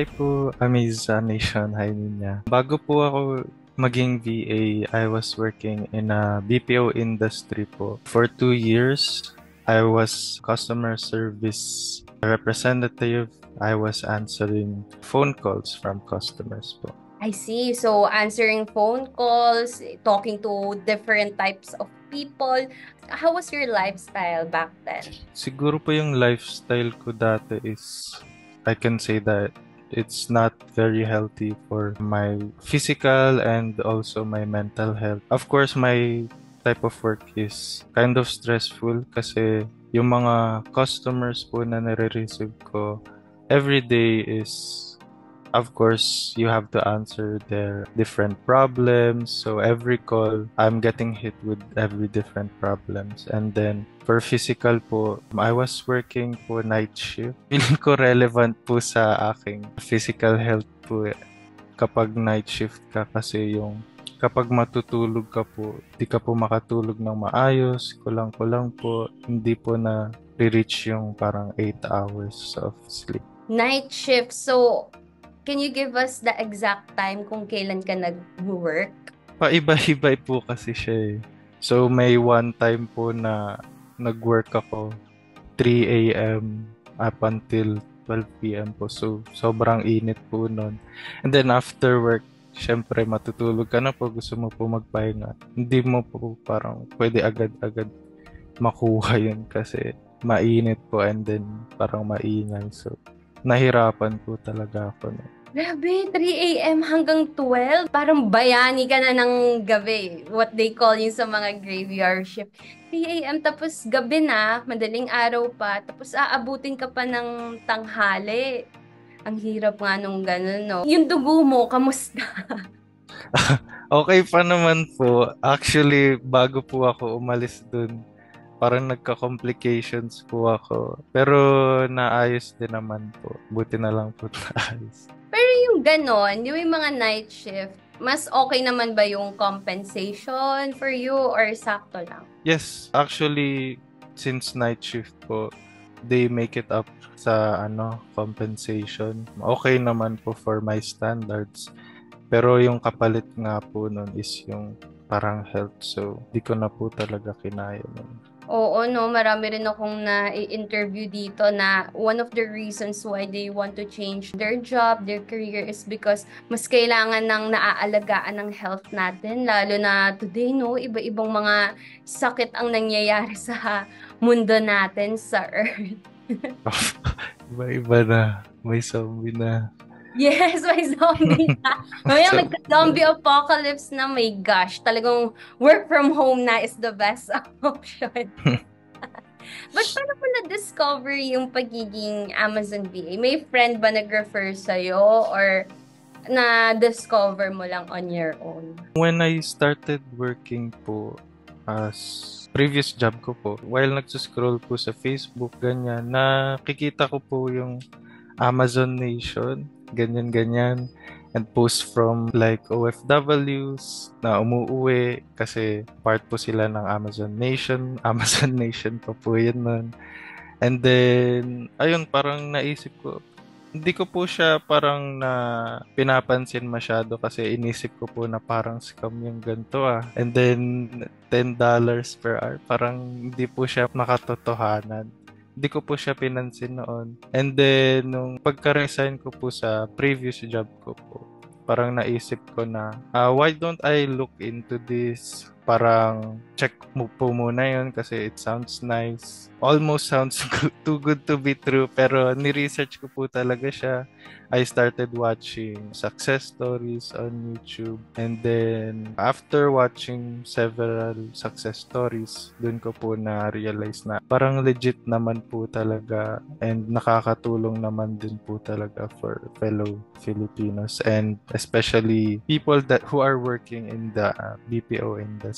Hi po, Amiza Nation. Hi Ninya. Bago po ako maging VA, I was working in a BPO industry po. For 2 years, I was customer service representative. I was answering phone calls from customers po. I see. So answering phone calls, talking to different types of people. How was your lifestyle back then? Siguro po yung lifestyle ko dati is, I can say that it's not very healthy for my physical and also my mental health. Of course, my type of work is kind of stressful kasi yung mga customers po na nare-receive ko every day is, of course, you have to answer their different problems. So every call, I'm getting hit with every different problems. And then for physical po, I was working po night shift. Feeling ko relevant po sa aking physical health po kapag night shift ka kasi yung kapag matutulog ka po, di ka po makatulog ng maayos, kulang-kulang po, hindi po na reach yung parang 8 hours of sleep. Night shift. So can you give us the exact time kung kailan ka nag-work? Paiba-iba po kasi siya eh. So may one time po na nag-work ako 3 a.m. up until 12 p.m. po. So sobrang init po nun. And then after work, syempre matutulog ka na po. Gusto mo po magpahinga. Hindi mo po parang pwede agad-agad makuha yun kasi mainit po and then parang maingay. So nahirapan po talaga ako. No? Grabe, 3 a.m. hanggang 12. Parang bayani ka na ng gabi. What they call yung sa mga graveyard shift. 3 a.m. tapos gabi na, madaling araw pa. Tapos aabutin ka pa ng tanghali. Ang hirap nga nung ganun, no? Yung dugo mo, kamusta? Okay pa naman po. Actually, bago po ako umalis dun, parang nagka-complications po ako. Pero naayos din naman po. Buti na lang po naayos. Pero yung ganon, yung mga night shift, mas okay naman ba yung compensation for you or sakto lang? Yes, actually, since night shift po, they make it up sa compensation. Okay naman po for my standards. Pero yung kapalit nga po nun is yung parang health. So, di ko na po talaga kinaya nun. Oo, no, marami rin akong na-interview dito na one of the reasons why they want to change their job, their career is because mas kailangan ng naaalagaan ng health natin, lalo na today, no, iba-ibang mga sakit ang nangyayari sa mundo natin sa Earth. Iba-iba na. May zombie na. Yes, may zombie na. Mamaya So, magka-zombie apocalypse na, my gosh. Talagang work from home na is the best option. But paano mo na-discover yung pagiging Amazon VA? May friend ba nag-refer sa'yo or na-discover mo lang on your own? when I started working po as previous job ko po, while nagsuscroll po sa Facebook, ganyan, nakikita ko po yung Amazon Nation, ganyan-ganyan, and posts from like OFWs na umuuwi kasi part po sila ng Amazon Nation. Amazon Nation pa po yun nun. And then, ayun, parang naisip ko, hindi ko po siya parang na pinapansin masyado kasi inisip ko po na parang scam yung ganito ah. And then, $10 per hour, parang hindi po siya makatotohanan. Hindi ko po siya pinansin noon. And then, nung pagka-resign ko po sa previous job ko po, parang naisip ko na, why don't I look into this? Parang check mo po muna yun kasi it sounds nice. Almost sounds too good to be true pero ni-research ko po talaga siya. I started watching success stories on YouTube and then after watching several success stories, dun ko po na-realize na parang legit naman po talaga and nakakatulong naman din po talaga for fellow Filipinos and especially people that who are working in the BPO industry.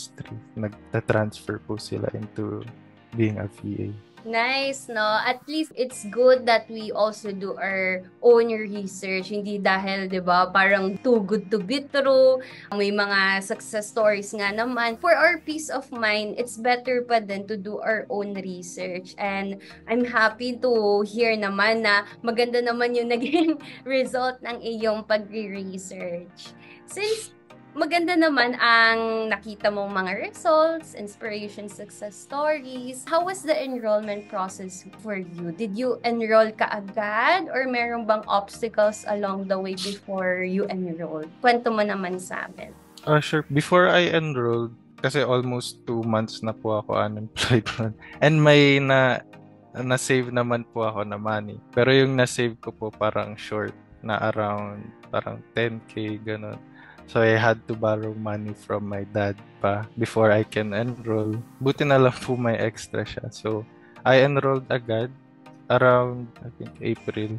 Nagta-transfer po sila into being a VA. Nice, no? At least it's good that we also do our own research. Hindi dahil, di ba, parang too good to be true. May mga success stories nga naman. For our peace of mind, it's better pa din to do our own research. And I'm happy to hear naman na maganda naman yung naging result ng iyong pag-research. Since maganda naman ang nakita mong mga results, inspiration, success stories. How was the enrollment process for you? Did you enroll ka agad or meron bang obstacles along the way before you enrolled? Kwento mo naman sa amin. Sure. Before I enrolled, kasi almost 2 months na po ako unemployed. And may na-save naman po ako na money. Pero yung na-save ko po parang short na around parang 10K, ganun. So I had to borrow money from my dad pa before I can enroll. Buti na lang po may extra siya. So I enrolled agad around, I think, April.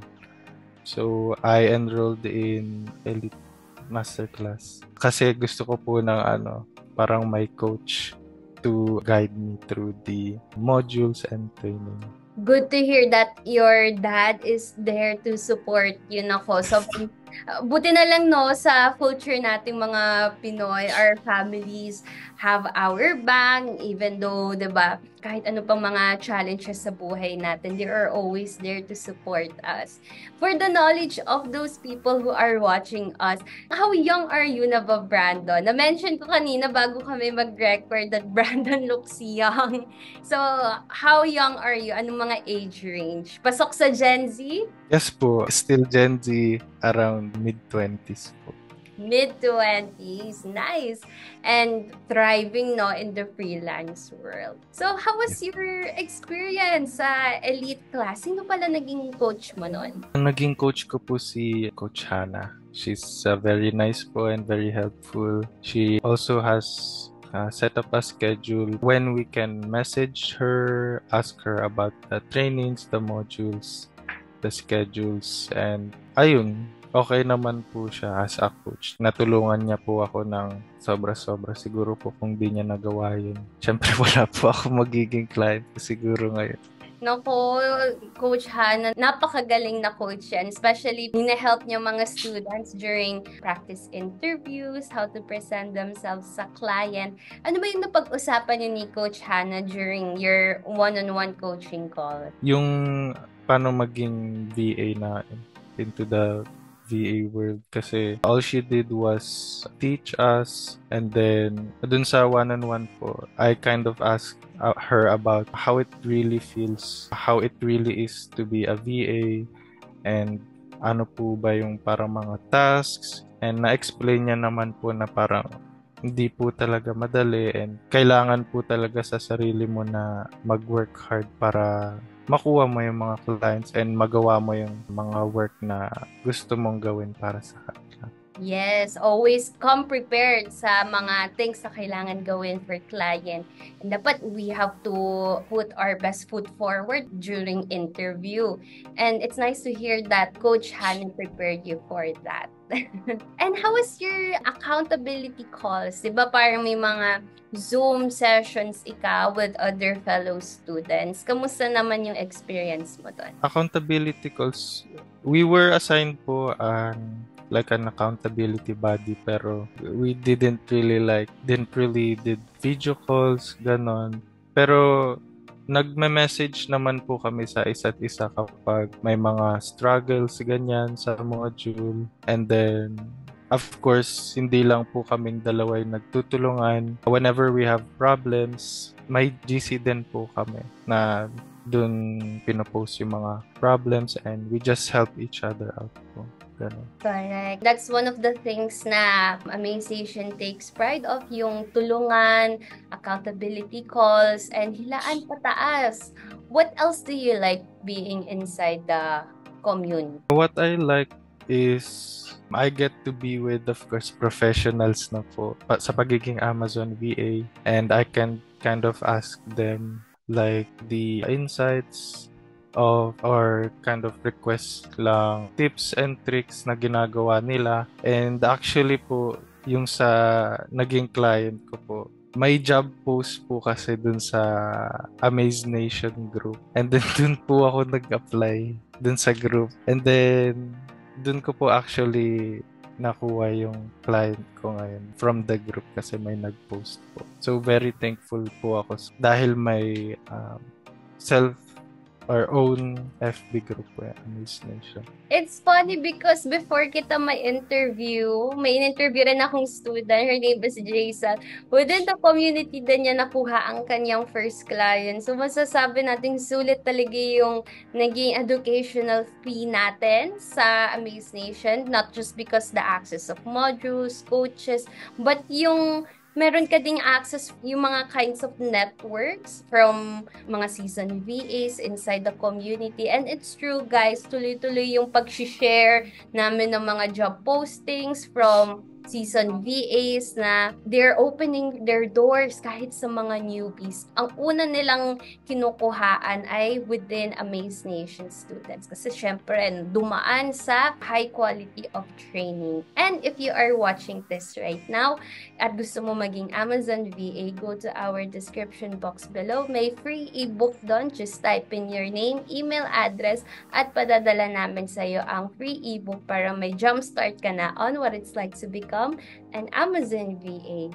So I enrolled in Elite Masterclass. Kasi gusto ko po ng parang may coach to guide me through the modules and training. Good to hear that your dad is there to support you, nako. So, buti na lang, no, sa culture nating mga Pinoy, our families have our back, even though, di ba, kahit ano pang mga challenges sa buhay natin, they are always there to support us. For the knowledge of those people who are watching us, how young are you na ba, Brandon? Na-mention ko kanina bago kami mag-record that Brandon looks young. So, how young are you? Anong mga age range? Pasok sa Gen Z? Yes po, still Gen Z, around mid-20s po. Mid-20s, nice. And thriving, no, in the freelance world. So, how was your experience sa elite class? Sino pala naging coach mo nun? Ang naging coach ko po si Coach Hannah. She's very nice po and very helpful. She also has set up a schedule when we can message her, ask her about the trainings, the modules, the schedules, and ayun, okay naman po siya as a coach. Natulungan niya po ako ng sobra-sobra. Siguro po kung di niya nagawa yun, syempre wala po ako magiging client siguro ngayon. Nako, Coach Hannah, napakagaling na coach yan. Especially, hina-help niya mga students during practice interviews, how to present themselves sa client. Ano ba yung napag-usapan niyo ni Coach Hannah during your one-on-one coaching call? Yung paano maging VA na into the VA world, kasi all she did was teach us, and then dun sa one-on-one po, I kind of asked her about how it really feels, how it really is to be a VA, and ano po ba yung parang mga tasks, and na-explain niya naman po na parang hindi po talaga madali and kailangan po talaga sa sarili mo na mag-work hard para makuha mo yung mga clients and magawa mo yung mga work na gusto mong gawin para sa kanila. Yes, always come prepared sa mga things na kailangan gawin for client. And dapat we have to put our best foot forward during interview. And it's nice to hear that Coach Hannah prepared you for that. And how was your accountability calls? Diba parang may mga Zoom sessions ikaw with other fellow students? Kamusta naman yung experience mo doon? Accountability calls, we were assigned po like an accountability body, pero we didn't really did video calls, ganon. Pero nagme-message naman po kami sa isa't isa kapag may mga struggles ganyan sa module. And then of course, hindi lang po kaming dalawa yung nagtutulungan. Whenever we have problems, may GC din po kami na dun pinopost yung mga problems and we just help each other out po. Ganun. Correct. That's one of the things na Amazation takes pride of, yung tulungan, accountability calls, and hilaan pataas. What else do you like being inside the community? What I like is I get to be with, of course, professionals na po sa pagiging Amazon VA, and I can kind of ask them like the insights of or kind of request lang tips and tricks na ginagawa nila. And actually po, yung sa naging client ko po, may job post po kasi dun sa Amaze Nation group. And then dun po ako nag-apply dun sa group. And then dun ko po actually nakuha yung client ko ngayon from the group kasi may nag-post po. So very thankful po ako dahil may self or own FB group po yan, Amaze Nation. It's funny because before kita may interview rin akong student, her name is Jason. Within the community din niya nakuha ang kanyang first client. So masasabi natin sulit talaga yung naging educational fee natin sa Amaze Nation. Not just because the access of modules, coaches, but yung meron ka ding access yung mga kinds of networks from mga seasoned VAs inside the community. And it's true, guys, tuloy-tuloy yung pag-share namin ng mga job postings from seasoned VAs na they're opening their doors kahit sa mga newbies. Ang una nilang kinukuhaan ay within Amaze Nation students. Kasi syempre, dumaan sa high quality of training. And if you are watching this right now, at gusto mo maging Amazon VA, go to our description box below. May free ebook doon. Just type in your name, email address, at padadala namin sa iyo ang free ebook para may jumpstart ka na on what it's like to become an Amazon VA.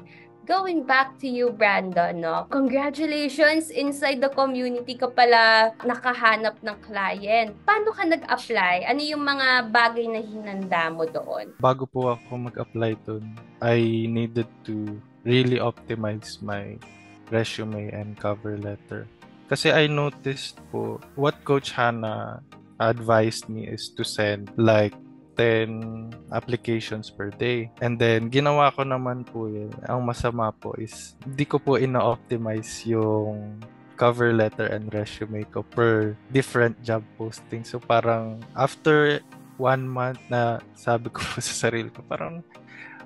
Going back to you, Brandon, no? Congratulations! Inside the community ka pala nakahanap ng client. Paano ka nag-apply? Ano yung mga bagay na hinanda mo doon? Bago po ako mag-apply doon, I needed to really optimize my resume and cover letter. Kasi I noticed po, what Coach Hannah advised me is to send like 10 applications per day. And then, ginawa ko naman po yun. Ang masama po is, hindi ko po ina-optimize yung cover letter and resume ko per different job posting. So, parang after 1 month na sabi ko po sa sarili ko, parang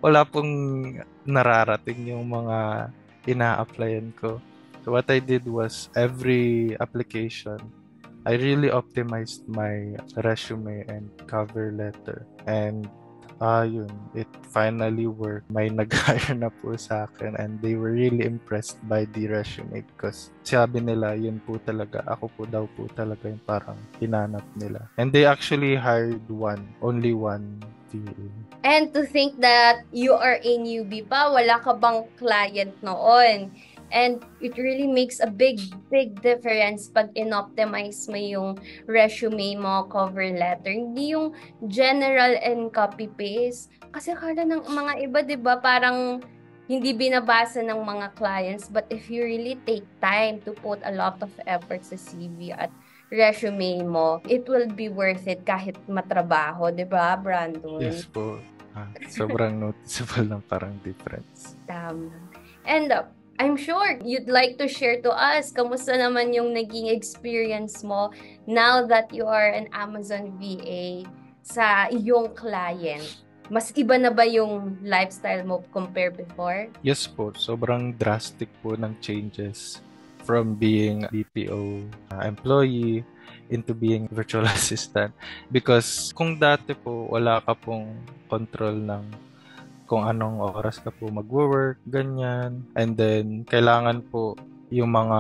wala pong nararating yung mga ina-applyan ko. So, what I did was, every application, I really optimized my resume and cover letter. And yun, it finally worked. May nag-hire na po sa akin and they were really impressed by the resume because sabi nila, yun po talaga, ako po daw po talaga yung parang hinanap nila. And they actually hired only one VA. And to think that you are a newbie pa, wala ka bang client noon? And it really makes a big difference pag in-optimize mo yung resume mo, cover letter. Hindi yung general and copy-paste. Kasi akala ng mga iba, di ba, parang hindi binabasa ng mga clients. But if you really take time to put a lot of effort sa CV at resume mo, it will be worth it kahit matrabaho, di ba, Brandon? Yes po. Sobrang noticeable ng parang difference. Tama. And I'm sure you'd like to share to us, kamusta naman yung naging experience mo now that you are an Amazon VA sa iyong client? Mas iba na ba yung lifestyle mo compare before? Yes po, sobrang drastic po ng changes from being a BPO employee into being virtual assistant. Because kung dati po, wala ka pong control ng kung anong oras ka po mag-work, ganyan. And then, kailangan po yung mga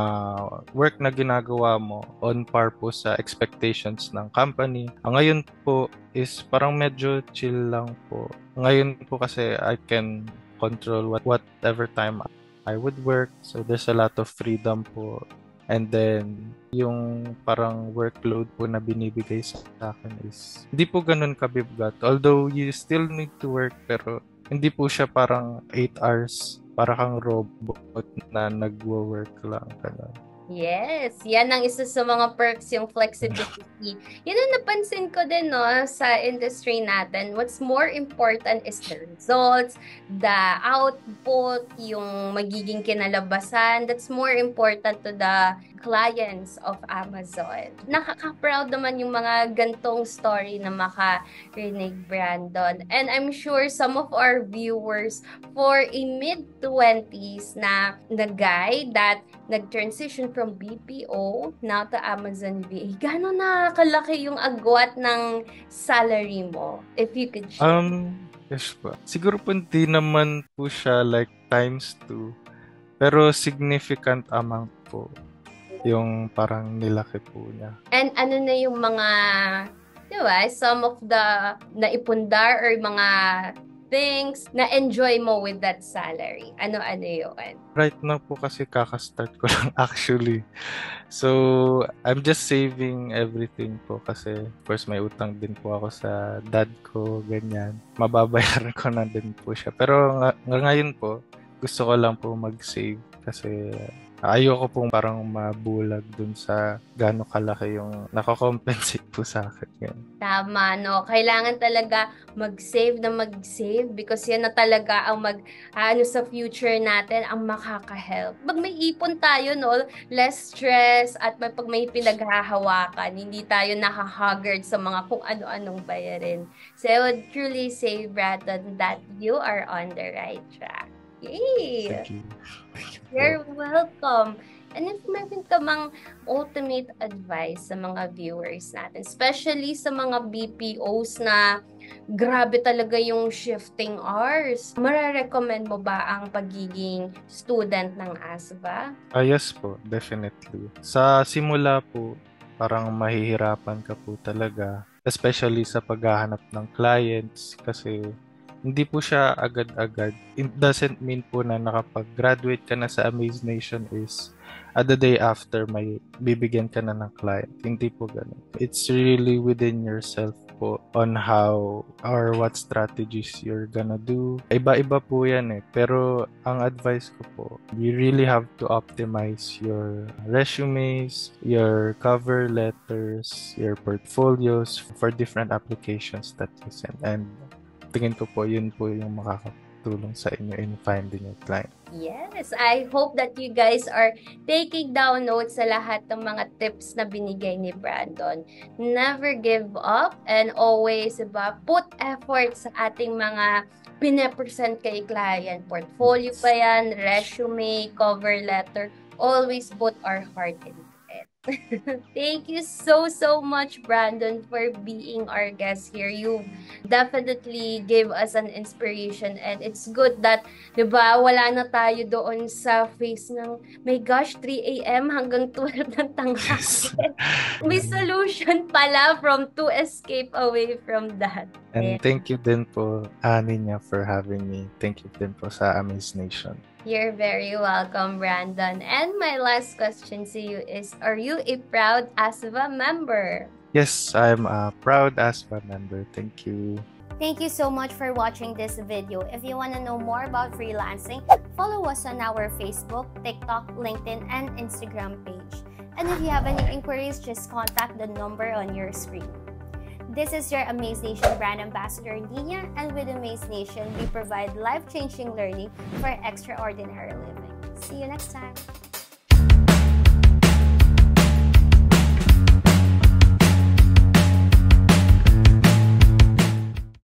work na ginagawa mo on par po sa expectations ng company. Ang ngayon po is parang medyo chill lang po. Ngayon po kasi I can control whatever time I would work. So, there's a lot of freedom po. And then, yung parang workload po na binibigay sa akin is hindi po ganun kabigat. Although, you still need to work, pero hindi po siya parang 8 hours para kang robot na nagwo-work lang. Ganun. Yes, yan ang isa sa mga perks, yung flexibility. Yun ang napansin ko din, no, sa industry natin. What's more important is the results, the output, yung magiging kinalabasan. That's more important to the clients of Amazon. Nakaka-proud naman yung mga gantong story na makarinig, Brandon. And I'm sure some of our viewers for a mid-20s na guy that nag-transition from BPO now to Amazon VA, gano'n nakakalaki yung agwat ng salary mo? If you could share. Yes po. Siguro po hindi naman po siya like times 2. Pero significant amount po yung parang nilaki po niya. And ano na yung mga, di ba, some of the naipundar or mga things na enjoy mo with that salary? Ano-ano yun? Right now po kasi kakastart ko lang actually. So, I'm just saving everything po kasi of course may utang din po ako sa dad ko, ganyan. Mababayaran ko na din po siya. Pero ngayon po, gusto ko lang po mag-save kasi ayoko pong parang mabulag dun sa gaano kalaki yung nakakompensate po sa akin. Yan. Tama, no? Kailangan talaga mag-save na mag-save because yan na talaga ang sa future natin, ang makaka-help. Pag may ipon tayo, no? Less stress at pag may pinaghahawakan, hindi tayo nakahaggard sa mga kung ano-anong bayarin. So I would truly say, Brandon, that you are on the right track. Yay! Thank you. You're welcome. And if meron ka mang ultimate advice sa mga viewers natin, especially sa mga BPOs na grabe talaga yung shifting hours, mararecommend mo ba ang pagiging student ng ASVA? Yes po, definitely. Sa simula po, parang mahihirapan ka po talaga, especially sa paghahanap ng clients kasi hindi po siya agad-agad. It doesn't mean po na nakapag-graduate ka na sa Amaze Nation is the day after may bibigyan ka na ng client. Hindi po ganun. It's really within yourself po on how or what strategies you're gonna do. Iba-iba po yan eh. Pero ang advice ko po, you really have to optimize your resumes, your cover letters, your portfolios for different applications that you send. And tingin ko po, yun po yung makakatulong sa inyo in finding your client. Yes, I hope that you guys are taking down notes sa lahat ng mga tips na binigay ni Brandon. Never give up and always put effort sa ating mga pinapresent kay client. Portfolio pa yan, resume, cover letter. Always put our heart in it. Thank you so much, Brandon, for being our guest here. You definitely gave us an inspiration and it's good that, diba, wala na tayo doon sa face ng, my gosh, 3 a.m. hanggang 12 ng tanghali. May solution pala to escape away from that. And thank you din po, Ninya, for having me. Thank you din po sa Amaze Nation. You're very welcome, Brandon. And my last question to you is, are you a proud ASVA member? Yes, I'm a proud ASVA member. Thank you. Thank you so much for watching this video. If you want to know more about freelancing, follow us on our Facebook, TikTok, LinkedIn, and Instagram page. And if you have any inquiries, just contact the number on your screen. This is your Amaze Nation brand ambassador, Ninya, and with Amaze Nation, we provide life-changing learning for extraordinary living. See you next time!